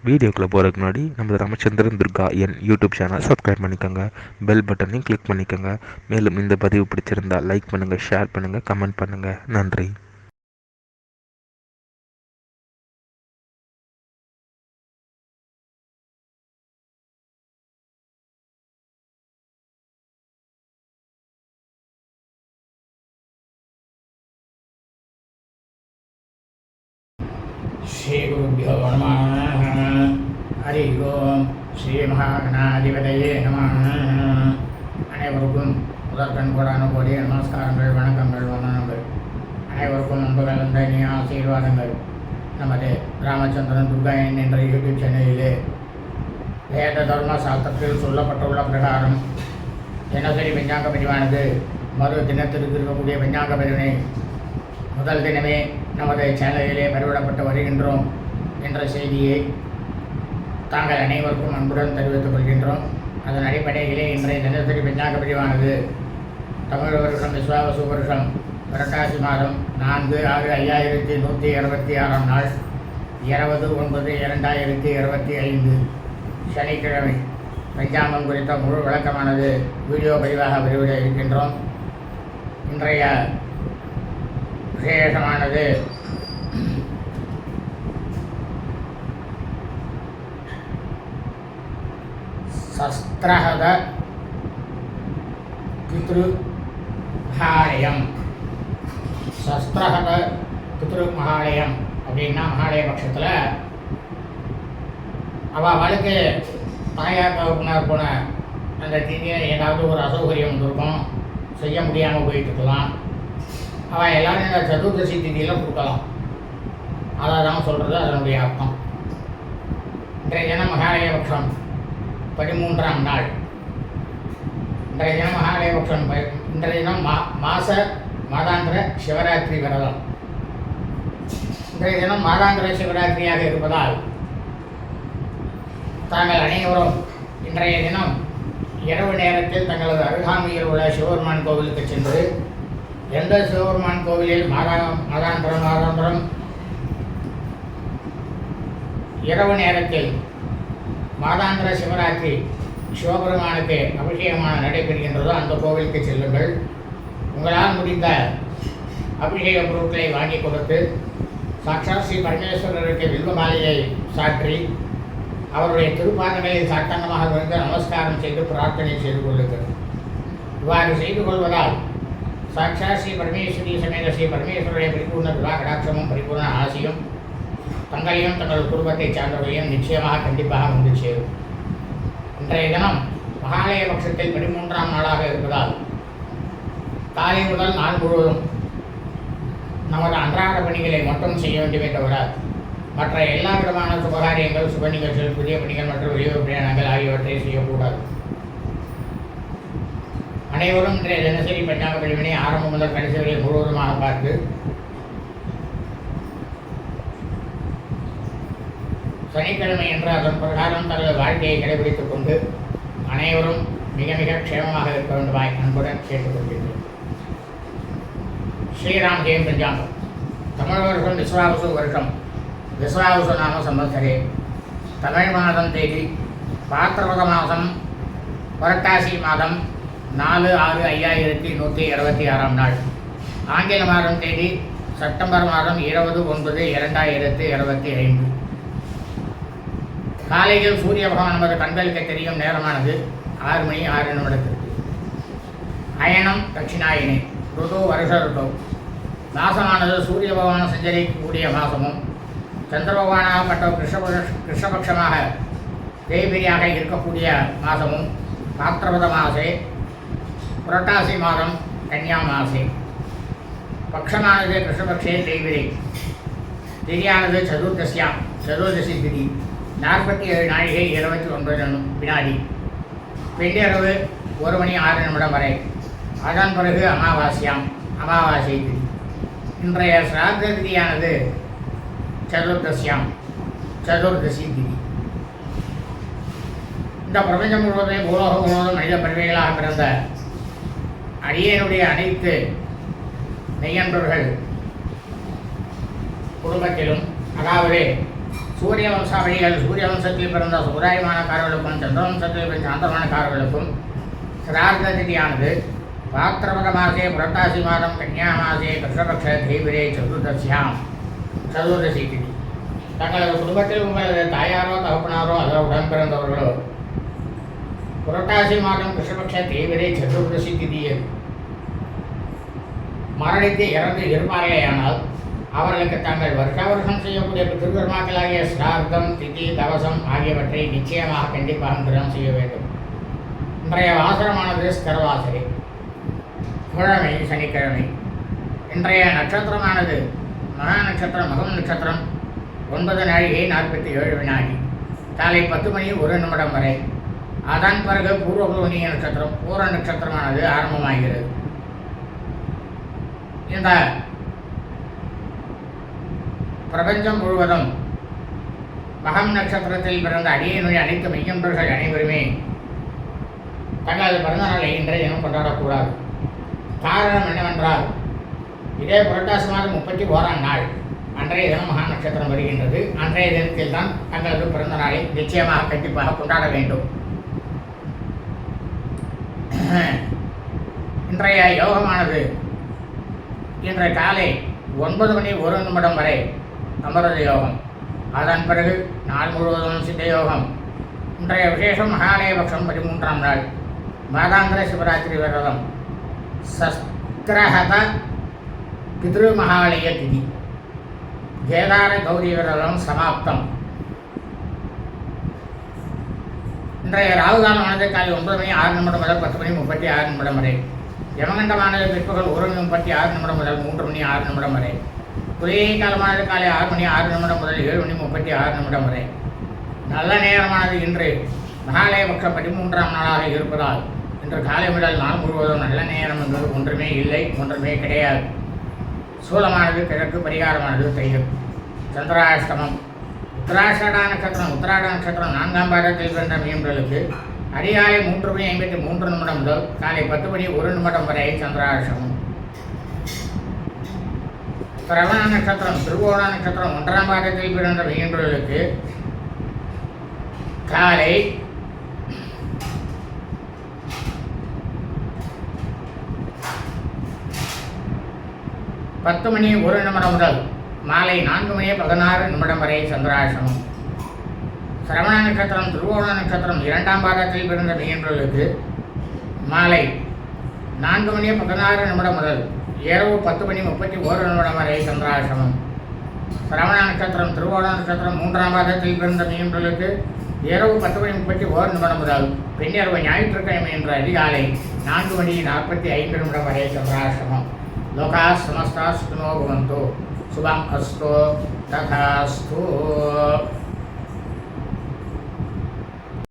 வீடியோக்குள்ளே போகிறதுக்கு முன்னாடி நம்ம ராமச்சந்திரன் துர்கா என் யூடியூப் சேனல் சப்ஸ்கிரைப் பண்ணிக்கோங்க, பெல் பட்டனையும் கிளிக் பண்ணிக்கோங்க. மேலும் இந்த பதிவு பிடிச்சிருந்தால் லைக் பண்ணுங்கள், ஷேர் பண்ணுங்கள், கமெண்ட் பண்ணுங்கள். நன்றி. श्रीगुरुभ्यो नमः. हरि ओम. ஸ்ரீ மகாகணாதிபதியே நமः. அனைவருக்கும் முதற்கண் கோடான நமஸ்காரங்கள், வணக்கங்கள், வந்தனங்கள். அனைவருக்கும் அன்பு கலந்த ஆசீர்வாதங்கள். நமது ராமச்சந்திரன் துர்கா என்ற யூடியூப் சேனலிலே வேத தர்ம சாஸ்திரத்தில் சொல்லப்பட்டுள்ள பிரகாரம் தினசரி பஞ்சாங்க பதிவானது மறு தினத்திற்கு இருக்கக்கூடிய பஞ்சாங்க பதிவினை முதல் தினமே நமது சேனலிலே பதிவிடப்பட்டு வருகின்றோம் என்ற செய்தியை தாங்கள் அனைவருக்கும் அன்புடன் தெரிவித்துக் கொள்கின்றோம். அதன் அடிப்படையிலே இன்றைய தினசரி பஞ்சாங்க பதிவானது தமிழ் வருஷம் விஸ்வாவசு வருஷம் புரட்டாசி மாதம் 4/6/1126 நாள் 20/9/2025 சனிக்கிழமை பஞ்சாங்கம் குறித்த முழு விளக்கமானது வீடியோ பதிவாக வெளியிட இருக்கின்றோம். இன்றைய விசேஷமானது சஸ்திரஹத பித்ருமஹாலயம். சஸ்திரஹத பித்ருமஹாலயம் அப்படின்னா மகாலய பட்சத்தில் அவள் வாழ்க்கை தாயார் தகப்பனார் போன அந்த திதியில் ஏதாவது ஒரு அசௌகரியம் வந்திருக்கும், செய்ய முடியாமல் போயிட்டு இருக்கலாம். அவள் எல்லாரும் இந்த சதுர்தசி திதியில் கொடுக்கலாம். அதை தான் சொல்கிறது அதனுடைய அர்த்தம். இன்றைய தினம் மகாலய பட்சம் 13ஆம் நாள். இன்றைய தினம் மகாலய பட்சம் இன்றைய தினம் மாதாந்திர சிவராத்திரி விரதம். இன்றைய தினம் மாதாந்திர சிவராத்திரியாக இருப்பதால் தாங்கள் அனைவரும் இன்றைய தினம் இரவு நேரத்தில் தங்களது அருகாமையில் உள்ள சிவபெருமான் கோவிலுக்கு சென்று எந்த சிவபெருமான் கோவிலில் மாதாந்திரம் இரவு நேரத்தில் மாதாந்திர சிவராத்திரி சிவபெருமானுக்கு அபிஷேகமான நடைபெறுகின்றதோ அந்த கோவிலுக்கு செல்லுங்கள். உங்களால் முடிந்த அபிஷேக பொருட்களை வாங்கி கொடுத்து சாட்சாத் ஸ்ரீ பரமேஸ்வரருக்கு வில்வ மாலையை சாற்றி அவருடைய திருப்பாதங்களில் சாட்டங்கமாக வந்து நமஸ்காரம் செய்து பிரார்த்தனை செய்து கொள்ளுங்கள். இவ்வாறு செய்து கொள்வதால் சாட்சாத் ஸ்ரீ பரமேஸ்வரி சமேத ஸ்ரீ பரமேஸ்வருடைய பரிபூர்ண விழா கடாட்சமும் பரிபூர்ண ஆசையும் தங்களையும் தங்கள் குடும்பத்தை சார்ந்தவர்களையும் நிச்சயமாக கண்டிப்பாக வந்து சேரும். இன்றைய தினம் மகாலய பட்சத்தில் 13ஆம் நாளாக இருப்பதால் காலை முதல் நாள் முழுவதும் நமது அன்றாட பணிகளை மட்டும் செய்ய வேண்டுமே தவிர மற்ற எல்லா விதமான சுபகாரியங்கள், சுப நிகழ்ச்சிகள், புதிய பணிகள் மற்றும் வெளியூர் பிரயாணங்கள் ஆகியவற்றை செய்யக்கூடாது. அனைவரும் இன்றைய தினசரி பஞ்சாங்க பதிவினை ஆரம்பம் முதல் கடைசி வரை முழுவதுமாக பார்த்து சனிக்கிழமை என்று அதன் பிரகாரம் தனது வாழ்க்கையை கடைபிடித்துக் கொண்டு அனைவரும் மிக மிக க்ஷேமமாக இருக்க வேண்டுமாய் அன்புடன் கேட்டுக்கொள்கின்றேன். ஸ்ரீராம் ஜெயம் பஞ்சாங்கம். தமிழ் வருஷம் விஸ்வாவசு வருஷம் விஸ்வாவசு நாம சம்பத்சரே தமிழ் மாதம் தேதி பாத்திரபத மாதம் புரட்டாசி மாதம் 4/6/1126 நாள். ஆங்கில மாதம் தேதி செப்டம்பர் மாதம் 20/9/2025. காலையில் சூரிய பகவான் நமது கண்களுக்கு தெரியும் நேரமானது 6:06. அயனம் தட்சிணாயினி. ருது வருஷ ருது. மாசமானது சூரிய பகவான் சஞ்சரிக்கக்கூடிய மாசமும் சந்திர பகவானாகப்பட்ட கிருஷ்ணபட்சமாக தேய்பிரியாக இருக்கக்கூடிய மாதமும் பாத்திரபத மாசே புரட்டாசி மாதம் கன்யா மாசே. பக்ஷமானது கிருஷ்ணபக்ஷே தேய்பிரி. திதியானது சதுர்தசி திதி 47 நாழிகை 29 வினாடி. பின்னிரவு 1:06 வரை. அதன் பிறகு அமாவாசை திதி. இன்றைய சிராத்த திதியானது சதுர்தசி திதி. இந்த பிரபஞ்சம் முழுவதும் பூலோகம் முழுவதும் மனித பறவைகளாக பிறந்த அடியனுடைய அனைத்து மெய்யன்பர்கள் குடும்பத்திலும், அதாவது சூரிய வம்சாவளிகள் சூரிய வம்சத்தில் பிறந்த சூராயமானக்காரர்களுக்கும் சந்திரவம்சத்தில் பிறந்த சாந்தமானக்காரர்களுக்கும் சிரார்த்த திதியானது பாத்திரபத மாசே புரட்டாசி மாதம் கன்யா மாசே கிருஷ்ணபக்ஷ தேய்பிரே சதுர்தசி திதி. தங்களது குடும்பத்தில் உங்களது தாயாரோ தகப்பனாரோ அல்லது உடன் பிறந்தவர்களோ புரட்டாசி மாதம் கிருஷ்ணபக்ஷ தேய்பிரே சதுர்தசி திதியில் மரணித்து இறந்து இருப்பார்களேயானால் அவர்களுக்கு தாங்கள் வருஷா வருஷம் செய்யக்கூடிய திருவிழாக்களாகிய சிரார்த்தம் திதி தவசம் ஆகியவற்றை நிச்சயமாக கண்டிப்பாக கிரகம் செய்ய வேண்டும். இன்றைய வாசனமானது ஸ்கரவாசரை, கிழமை சனிக்கிழமை. இன்றைய நட்சத்திரமானது மகா நட்சத்திரம், மகம் நட்சத்திரம் 9:47 காலை 10:01 வரை. அதன் பிறகு பூர்வபுரோனிய நட்சத்திரம், பூர நட்சத்திரமானது ஆரம்பமாகிறது. இந்த பிரபஞ்சம் முழுவதும் மகம் நட்சத்திரத்தில் பிறந்த அடியனுடைய அனைத்து மெய்யன்பர்கள் அனைவருமே தங்களது பிறந்தநாளை இன்றைய தினம் கொண்டாடக்கூடாது. காரணம் என்னவென்றால், இதே புரட்டாசி மாதம் 31ஆம் நாள் அன்றைய தினம் மகா நட்சத்திரம் வருகின்றது. அன்றைய தினத்தில் தான் தங்களது பிறந்த நாளை நிச்சயமாக கண்டிப்பாக கொண்டாட வேண்டும். இன்றைய யோகமானது இன்றைய காலை 9:01 வரை அமரத யோகம். அதன் பிறகு நாள் முழுவதும் சித்த யோகம். இன்றைய விசேஷம் மகாலயபக்ஷம் 13ஆம் நாள், மாதாந்திர சிவராத்திரி விரதம், சஸ்கிரஹத பித்ருமகாலய திதி, கேதார கௌரி விரதம் சமாப்தம். இன்றைய ராகுகாலமானது காலை 9:06 முதல் 10:36 வரை. யமகண்டமானது பிற்பகல் 1:36 முதல் 3:06 வரை. குளிகை காலமானது காலை 6:06 முதல் 7:36 வரை. நல்ல நேரமானது இன்று மகாலயபக்ஷம் 13ஆம் நாளாக இருப்பதால் இன்று காலை முதல் நாள் முழுவதும் நல்ல நேரம் என்பது ஒன்றுமே இல்லை, ஒன்றுமே கிடையாது. சூலமானது கிழக்கு, பரிகாரமானது தெய்வம். சந்திராஷ்டமம். உத்தராஷாட நட்சத்திரம் 4ஆம் பாதத்தில் பிறந்த மீன்களுக்கு அதிகாலை 3:53 முதல் காலை 10:01 வரை சந்திராஷ்டமம். சிரவண நட்சத்திரம், திருவோண நட்சத்திரம் 1ஆம் பாதத்தில் பிறந்த மீன்களுக்கு காலை 10:01 முதல் மாலை 4:16 வரை சந்திராசிரமம். சிரவண நட்சத்திரம், திருவோண நட்சத்திரம் 2ஆம் பாதத்தில் பிறந்த மீன்களுக்கு மாலை 4:16 முதல் இரவு 10:31 வரை சந்திராசிரமம். சிரவண நட்சத்திரம், திருவோண நட்சத்திரம் 3ஆம் பாதத்தில் பிறந்த மீன்களுக்கு இரவு 10:31 முதல் பின்னிரவு ஞாயிற்றுக்கிழமை என்ற அதிகாலை 4:45 வரை சந்திராசிரமம். லோகா சமஸ்தா சுகினோ பவந்து. சுபம் அஸ்து ததாஸ்து.